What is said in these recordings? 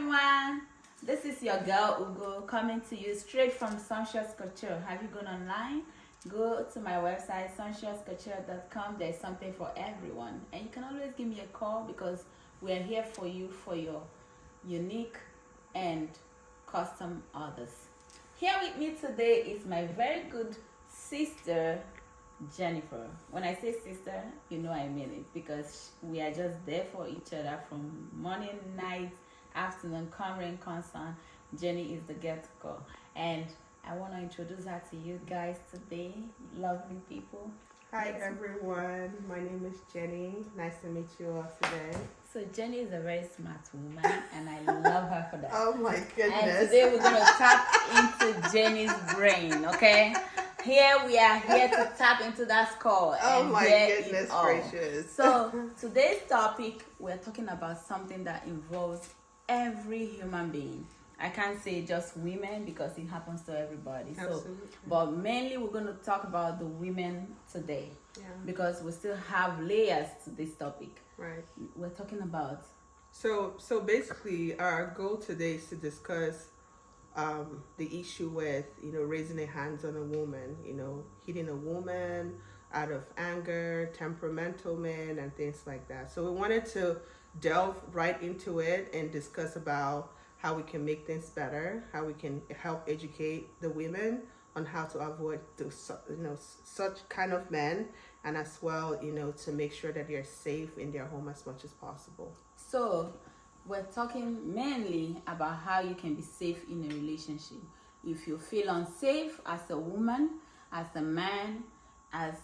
everyone. This is your girl Ugo coming to you straight from Suncious Couture. Have you gone online? Go to my website sunciouscouture.com. There's something for everyone, and you can always give me a call because we are here for you for your unique and custom orders. Here with me today is my very good sister Jennifer. When I say sister, you know I mean it because we are just there for each other from morning, night, afternoon, come constant. Jenny is the get girl, and I want to introduce her to you guys today, lovely people. Hi everyone, my name is Jenny. Nice to meet you all today. So Jenny is a very smart woman, and I love her for that. Oh my goodness! And today we're gonna tap into Jenny's brain. Okay, here we are here to tap into that skull. Oh and my hear goodness it all. gracious! So today's topic, we're talking about something that involves every human being. I can't say just women because it happens to everybody. Absolutely. But mainly we're going to talk about the women today. Yeah. Because we still have layers to this topic. Right. We're talking about. So basically, our goal today is to discuss the issue with raising a hands on a woman, hitting a woman out of anger, temperamental men, and things like that. So we wanted to delve right into it and discuss about how we can make things better, how we can help educate the women on how to avoid such kind of men, and as well, to make sure that they're safe in their home as much as possible. So we're talking mainly about how you can be safe in a relationship. If you feel unsafe as a woman, as a man, as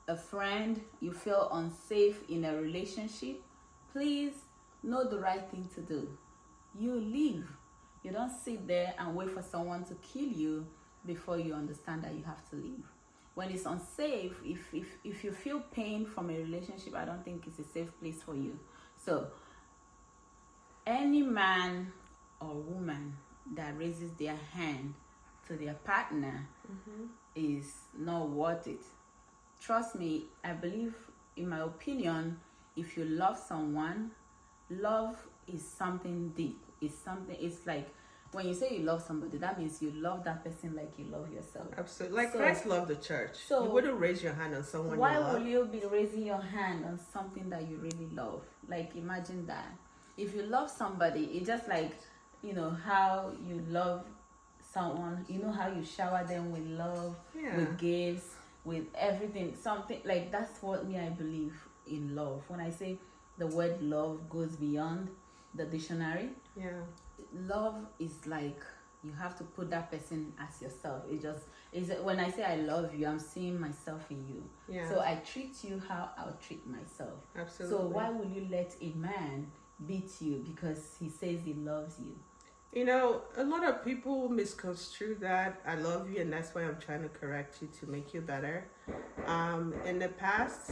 a friend, you feel unsafe in a relationship, please know the right thing to do. You leave. You don't sit there and wait for someone to kill you before you understand that you have to leave. When it's unsafe, if you feel pain from a relationship, I don't think it's a safe place for you. So any man or woman that raises their hand to their partner is not worth it. Trust me, I believe, in my opinion, if you love someone, love is something deep. It's like when you say you love somebody, that means you love that person like you love yourself. Absolutely. Like Christ loved the church. So you wouldn't raise your hand on someone why you love. will you be raising your hand on something that you really love? Like, imagine that. If you love somebody, it's just like, how you love someone, how you shower them with love, with gifts, with everything. Something like that's what I believe in love. When I say the word love goes beyond the dictionary, love is like you have to put that person as yourself. When I say I love you, I'm seeing myself in you. So I treat you how I'll treat myself. Absolutely. So why will you let a man beat you because he says he loves you? A lot of people misconstrue that I love you, and that's why I'm trying to correct you to make you better. In the past,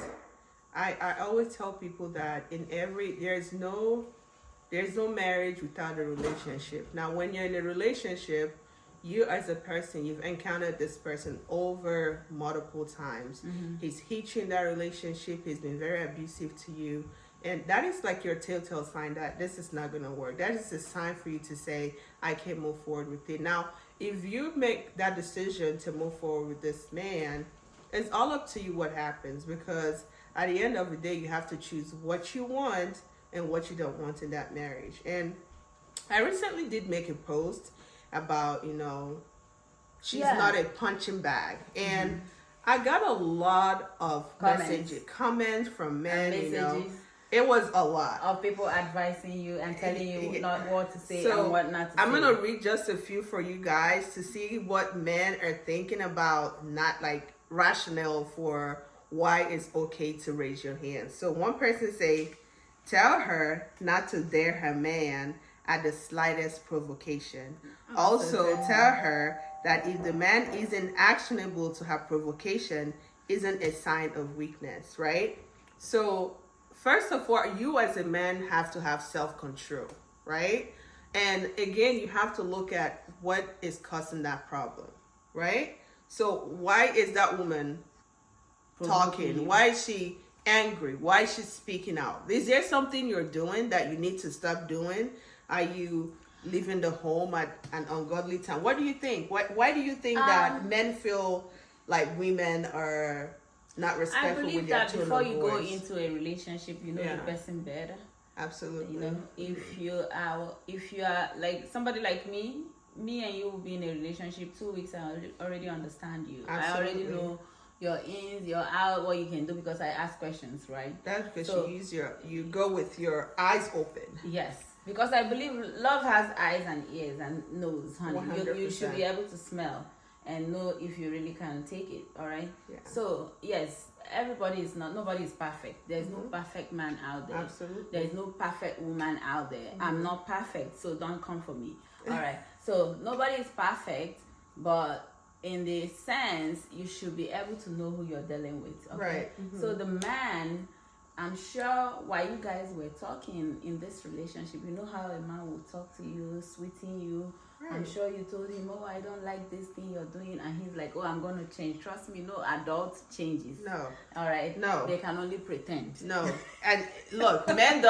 I always tell people that there's no marriage without a relationship. Now, when you're in a relationship, you as a person, you've encountered this person over multiple times. He's hit you in that relationship. He's been very abusive to you. And that is like your telltale sign that this is not going to work. That is a sign for you to say, I can't move forward with it. Now, if you make that decision to move forward with this man, it's all up to you what happens, because at the end of the day, you have to choose what you want and what you don't want in that marriage. And I recently did make a post about, she's not a punching bag. And I got a lot of comments from men, It was a lot. Of people advising you and telling you not what to say so and what not to say. I'm going to read just a few for you guys to see what men are thinking about, not like rationale for why it's okay to raise your hand. So one person say, tell her not to dare her man at the slightest provocation. Also, tell her that if the man isn't actionable to her provocation, isn't a sign of weakness, right? So first of all, you as a man have to have self-control, right? And again, you have to look at what is causing that problem, right? So why is that woman talking? Why is she angry? Why is she speaking out? Is there something you're doing that you need to stop doing? Are you leaving the home at an ungodly time? What do you think? Why do you think that men feel like women are not I respectful believe with their that tone before of you go voice? into a relationship, you know Yeah. the person better. Absolutely. You know, if you are like somebody like me and you will be in a relationship 2 weeks, I already understand you. I already Absolutely. know your ins, your out, what you can do because I ask questions, right? That's because So- you go with your eyes open. Yes, because I believe love has eyes and ears and nose, honey. You should 100%. be able to smell and know if you really can take it. All right. Yeah. So yes, nobody is perfect. There's no perfect man out there. Absolutely. There's no perfect woman out there. I'm not perfect, so don't come for me. All right. So nobody is perfect, but in the sense you should be able to know who you're dealing with. Okay? Right. So the man, I'm sure while you guys were talking in this relationship, you know how a man will talk to you, sweeten you. I'm Right. sure you told him, oh, I don't like this thing you're doing, and he's like, oh, I'm gonna change. Trust me, no adult changes. No. All right. No. They can only pretend. No, and look, men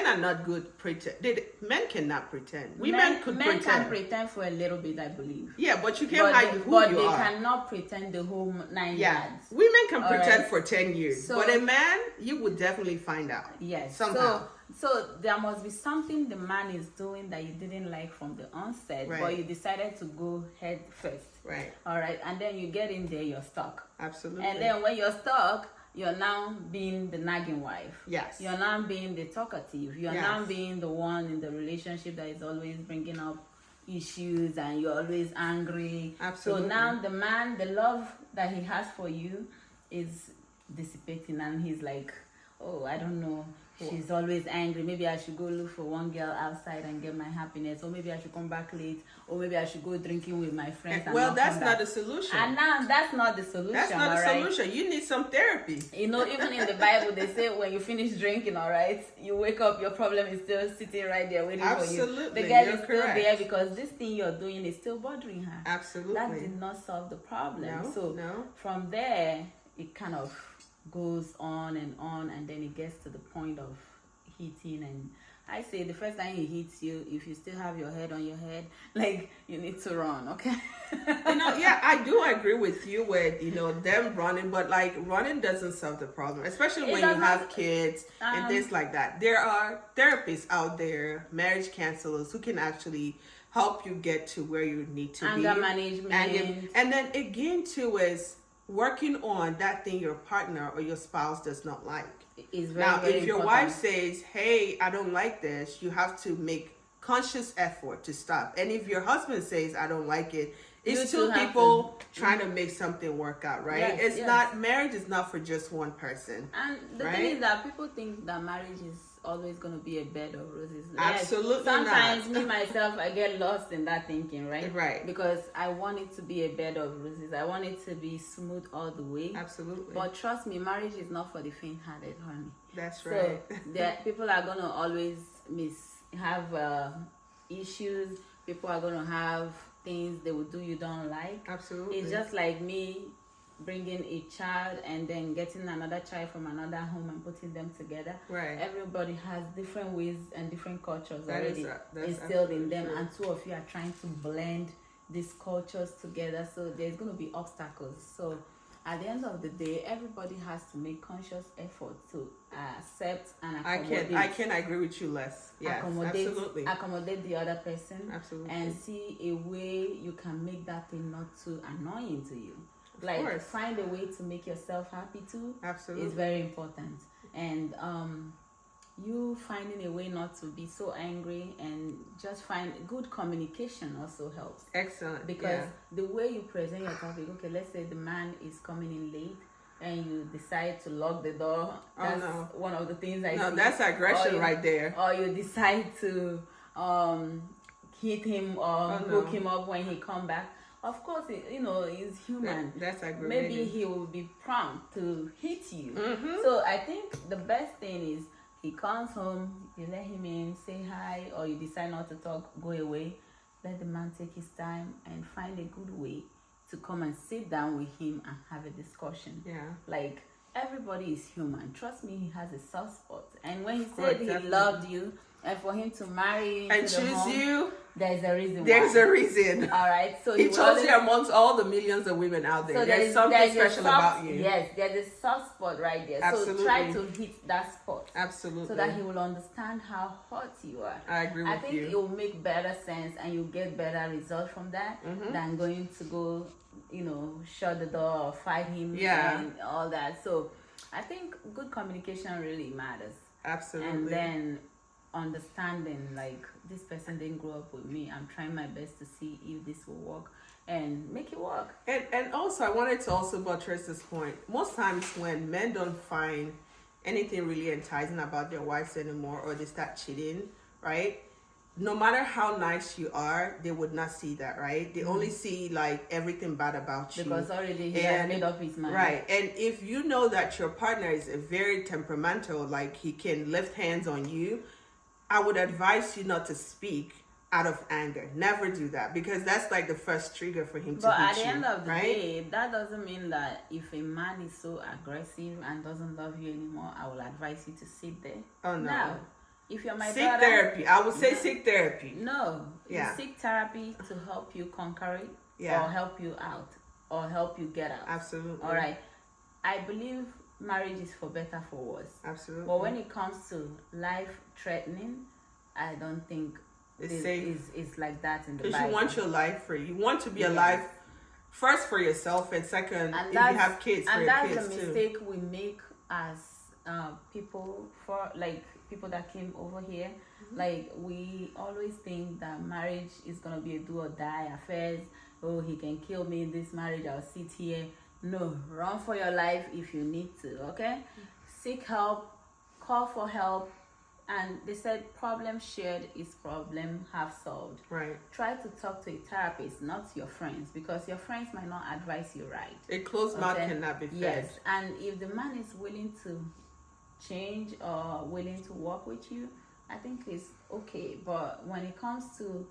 are not good pretend. Men cannot pretend. Women could men pretend. can pretend for a little bit, I believe. Yeah, but you can't hide who but you they are. cannot pretend the whole 9 Yeah, yards. women can All pretend right. for 10 years, So- but a man, you would definitely find out. Yes. Somehow. So there must be something the man is doing that you didn't like from the onset, Right. but you decided to go head first. Right. All right, and then you get in there, you're stuck. Absolutely. And then when you're stuck, you're now being the nagging wife. Yes. You're now being the talkative. You're Yes. now being the one in the relationship that is always bringing up issues and you're always angry. Absolutely. So now the man, the love that he has for you is dissipating and he's like, oh, I don't know. She's always angry. Maybe I should go look for one girl outside and get my happiness. Or maybe I should come back late. Or maybe I should go drinking with my friends. And well, not that's come not back. the solution. And now that's not the solution. That's not the all right? solution. You need some therapy. You know, even in the Bible, they say when you finish drinking, all right, you wake up, your problem is still sitting right there waiting for you. Absolutely, The girl you're is still correct. there because this thing you're doing is still bothering her. Absolutely. That did not solve the problem. No, So no. from there, it kind of goes on, and then it gets to the point of hitting. And I say the first time he hits you, if you still have your head on your head, like, you need to run, okay? Yeah, I do agree with you with, them running, but like running doesn't solve the problem, especially It when you doesn't- have kids and things like that. There are therapists out there, marriage counselors who can actually help you get to where you need to Anger be. management. And then again too is working on that thing your partner or your spouse does not like. Is very, Now, very if your important. wife says, hey, I don't like this, you have to make conscious effort to stop. And if your husband says, I don't like it, it's You two two have people trying to make something work out, right? Yes, It's yes. not, marriage is not for just one person. And the Right? thing is that people think that marriage is always going to be a bed of roses. Absolutely Sometimes not. me, myself, I get lost in that thinking, right? Right. Because I want it to be a bed of roses. I want it to be smooth all the way. Absolutely. But trust me, marriage is not for the faint-hearted, honey. That's So right. people are going to always have issues. People are going to have things they will do you don't like. Absolutely. It's just like me bringing a child and then getting another child from another home and putting them together. Right. Everybody has different ways and different cultures That is already that's instilled in absolutely them, true. and two of you are trying to blend these cultures together. So there's going to be obstacles. So at the end of the day, everybody has to make conscious effort to accept and accommodate. I can agree with you less. Yes, absolutely. Accommodate the other person. Absolutely. And see a way you can make that thing not too annoying to you. Like, course. find a way to make yourself happy too. Absolutely. Is very important. And you finding a way not to be so angry and just find good communication also helps. Excellent. Because yeah. the way you present your topic, okay, let's say the man is coming in late and you decide to lock the door. That's no. one of the things I No, see. that's aggression Or you- right there. Or you decide to hit him or hook him up when he come back. Of course, he's human. That's aggravating. Maybe he will be prompt to hit you. Mm-hmm. So I think the best thing is he comes home, you let him in, say hi, or you decide not to talk, go away. Let the man take his time and find a good way to come and sit down with him and have a discussion. Yeah. Like, everybody is human. Trust me, he has a soft spot. And when he course, said he definitely. loved you, and for him to marry you and into the choose home, you, there's a reason there's why. a reason. All right, so He will chose always- you amongst all the millions of women out there. So There's something a special soft- about you. Yes, there's a soft spot right there. Absolutely. So try to hit that spot. Absolutely. So that he will understand how hot you are. I agree with I think you. it will make better sense and you'll get better results from that than going to go, shut the door or fight him and all that. So I think good communication really matters. Absolutely. And then understanding, like, this person didn't grow up with me. I'm trying my best to see if this will work and make it work. And also, I wanted to also buttress this point. Most times when men don't find anything really enticing about their wives anymore, or they start cheating, right? No matter how nice you are, they would not see that, right? They only see like everything bad about you. Because already he has made up his mind. Right. And if you know that your partner is very temperamental, like he can lift hands on you, I would advise you not to speak out of anger. Never do that, because that's like the first trigger for him to But hit at the end of the right? day, that doesn't mean that if a man is so aggressive and doesn't love you anymore, I will advise you to sit there. Oh, no. Now, if you're my seek brother, therapy. I would say seek therapy. No. Yeah. You seek therapy to help you conquer it, Yeah. or help you out, or help you get out. Absolutely. All right. I believe marriage is for better, for worse. Absolutely. But when it comes to life threatening, I don't think It's safe. It's like that in the Because Bible. you want your life free. You want to be Yes. alive first for yourself, and second, if you have kids, for your that's kids the too. mistake we make as people, for like people that came over here. Like, we always think that marriage is gonna be a do or die affair. Oh, he can kill me in this marriage, I'll sit here. No, run for your life if you need to. Okay, seek help, call for help. And they said problem shared is problem half solved. Right. Try to talk to a therapist, not your friends, because your friends might not advise you right. A closed mouth cannot be fed. Yes, and if the man is willing to change or willing to work with you, I think it's okay. But when it comes to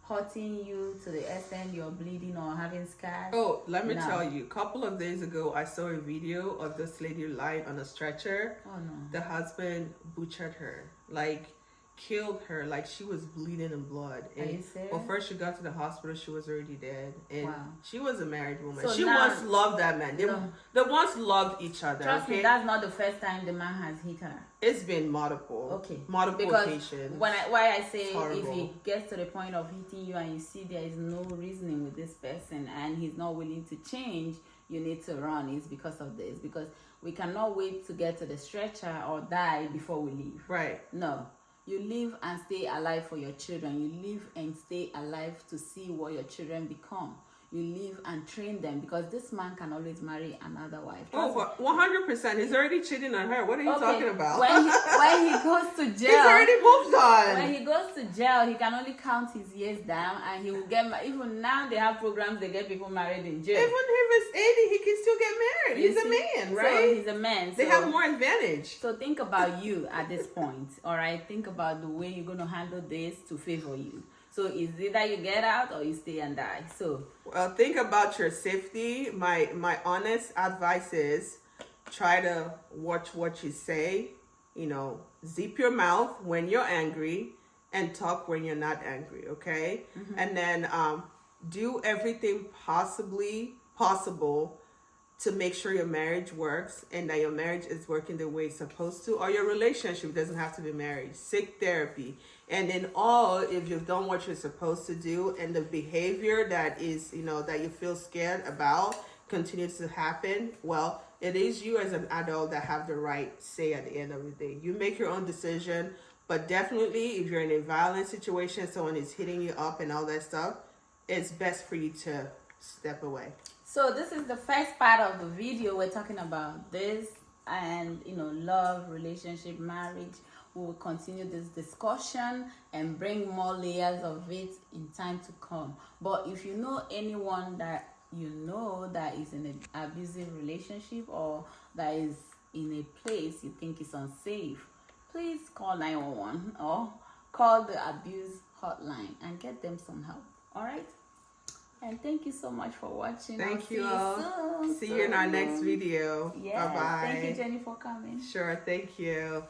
hurting you to the extent you're bleeding or having scars. Oh, let me No. tell you, a couple of days ago, I saw a video of this lady lying on a stretcher. Oh no. The husband butchered her, like killed her, like she was bleeding in blood. Are And you serious? well, first she got to the hospital, she was already dead, and Wow. she was a married woman. So She now- once loved that man. No. They once loved each other. Trust okay, me, that's not the first time the man has hit her. it's been multiple. Okay. Multiple Because occasions. why I say It's if horrible. he gets to the point of hitting you and you see there is no reasoning with this person and he's not willing to change, you need to run. It's because of this. Because we cannot wait to get to the stretcher or die before we leave. Right. No. You live and stay alive for your children. You live and stay alive to see what your children become. You live and train them, because this man can always marry another wife. Oh, 100%. He's already cheating on her. What are you talking about? When he goes to He's jail, already moved on. when he goes to jail, he can only count his years down, and he will get even now they have programs, they get people married in jail. Even if it's 80, he can still get married. He's a man, So right? he's a man. They so, have more advantage. So think about you at this point, all right? Think about the way you're going to handle this to favor you. So it's either you get out or you stay and die. So Well, think about your safety. My honest advice is try to watch what you say. You know, zip your mouth when you're angry and talk when you're not angry, okay? And then do everything possible to make sure your marriage works and that your marriage is working the way it's supposed to, or your relationship doesn't have to be married. Seek therapy. And in all, if you've done what you're supposed to do and the behavior that is, that you feel scared about continues to happen, well, it is you as an adult that have the right say at the end of the day. You make your own decision, but definitely if you're in a violent situation, someone is hitting you up and all that stuff, it's best for you to step away. So this is the first part of the video. We're talking about this and, love, relationship, marriage. We will continue this discussion and bring more layers of it in time to come. But if you know anyone that that is in an abusive relationship or that is in a place you think is unsafe, please call 911 or call the abuse hotline and get them some help. All right? And thank you so much for watching. Thank I'll you all. soon. See you in our next video. Yeah. Bye-bye. Thank you, Jenny, for coming. Sure. Thank you.